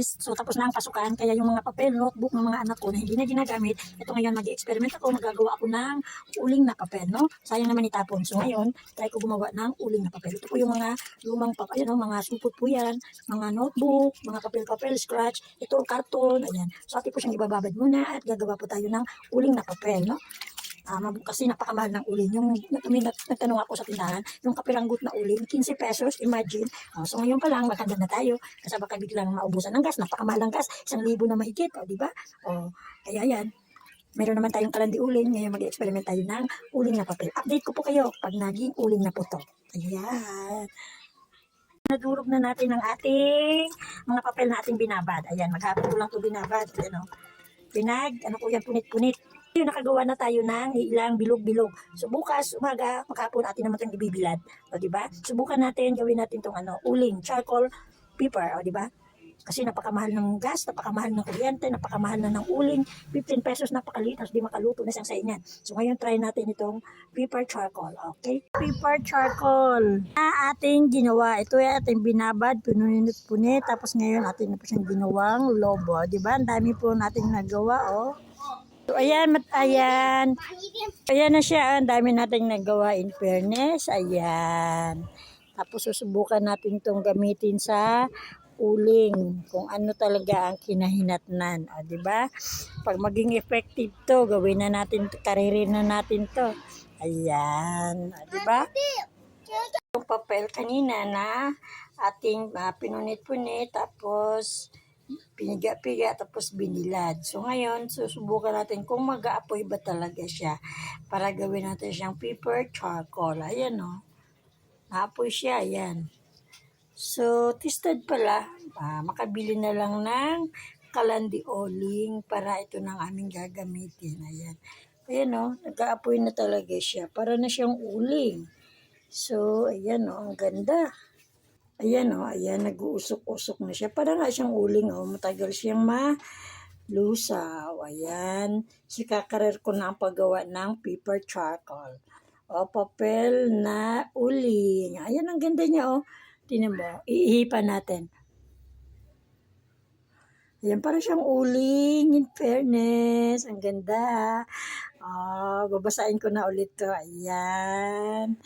So, tapos na ang pasukan, kaya yung mga papel, notebook ng mga anak ko na hindi na ginagamit, ito ngayon mag-experiment ako, magagawa ako ng uling na papel, no? Sayang naman itapon. So, ngayon, try ko gumawa ng uling na papel. Ito po yung mga lumang papel, no? Mga supot po yan, mga notebook, mga papel-papel, scratch, ito, karton, ayan. So, atin po siyang ibababad muna at gagawa po tayo ng uling na papel, no? Kasi napakamahal ng uling. Yung nagtanong ako sa tindahan, yung kapiranggot na uling, 15 pesos, imagine. So ngayon pa lang, maganda na tayo. Kasi baka biglang maubusan ng gas, napakamahal ng gas, 1,000 na mahigit, di ba? Kaya yan. Meron naman tayong kalandi uling, ngayon mag-experiment tayo ng uling na papel. Update ko po kayo pag naging uling na po to. Ayan. Nadurog na natin ang ating mga papel na ating binabad. Ayan, maghapon ko lang ito binabad. Ayan, ano po yan, punit-punit. Yung nakagawa na tayo ng ilang bilog-bilog. So bukas, umaga, maghapon, atin naman itong ibibilad. O diba? Subukan natin, gawin natin itong uling, charcoal paper. O diba? Kasi napakamahal ng gas, napakamahal ng kuryente, napakamahal na ng uling. 15 pesos napakaliit, di makaluto na siyang saingan. So ngayon, try natin itong paper charcoal. Okay? Paper charcoal na ating ginawa. Ito ay ating binabad, punit-punit. Tapos ngayon, atin na po siyang ginawang lobo. Diba? Ang dami po nating nagawa, oh. So, ayan. Ayan na siya. Ang dami nating nagawa in fairness. Ayan. Tapos susubukan natin itong gamitin sa uling. Kung ano talaga ang kinahinatnan. Diba? Pag maging effective to, gawin na natin, karirin na natin to. Ayan. Diba? Yung papel kanina na ating pinunit-punit. Tapos piniga-piga tapos binilad. So ngayon, susubukan natin kung mag-aapoy ba talaga siya para gawin natin siyang paper charcoal. Ayan o. Naapoy siya. Ayan. So, tested pala. Makabili na lang ng kalandi oling para ito nang aming gagamitin. Ayan. Ayan o. Nag-aapoy na talaga siya. Para na siyang uling. So, ayan o. Ang ganda. Ayan o, ayan, nag-uusok-usok na siya. Para nga siyang uling o, matagal siyang malusaw. Ayan, sikakarer ko na ang paggawa ng paper charcoal. O, papel na uling. Ayan, ang ganda niya o. Tingnan mo, iihipan natin. Ayan, para siyang uling, in fairness. Ang ganda. Babasahin ko na ulit to. Ayan.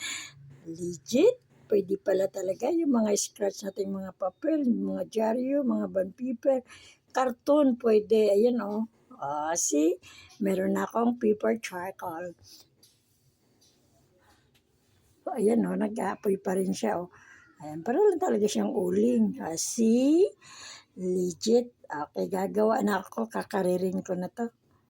Legit. Pwede pala talaga yung mga scratch natin, mga papel, mga dyaryo, mga bond paper, karton, pwede. Ayan o. See? Meron na akong paper charcoal. Ayan o, nag-aapoy pa rin siya o. Ayan, para lang talaga siyang uling. See? Legit. Okay, gagawa na ako. Kakaririn ko na to.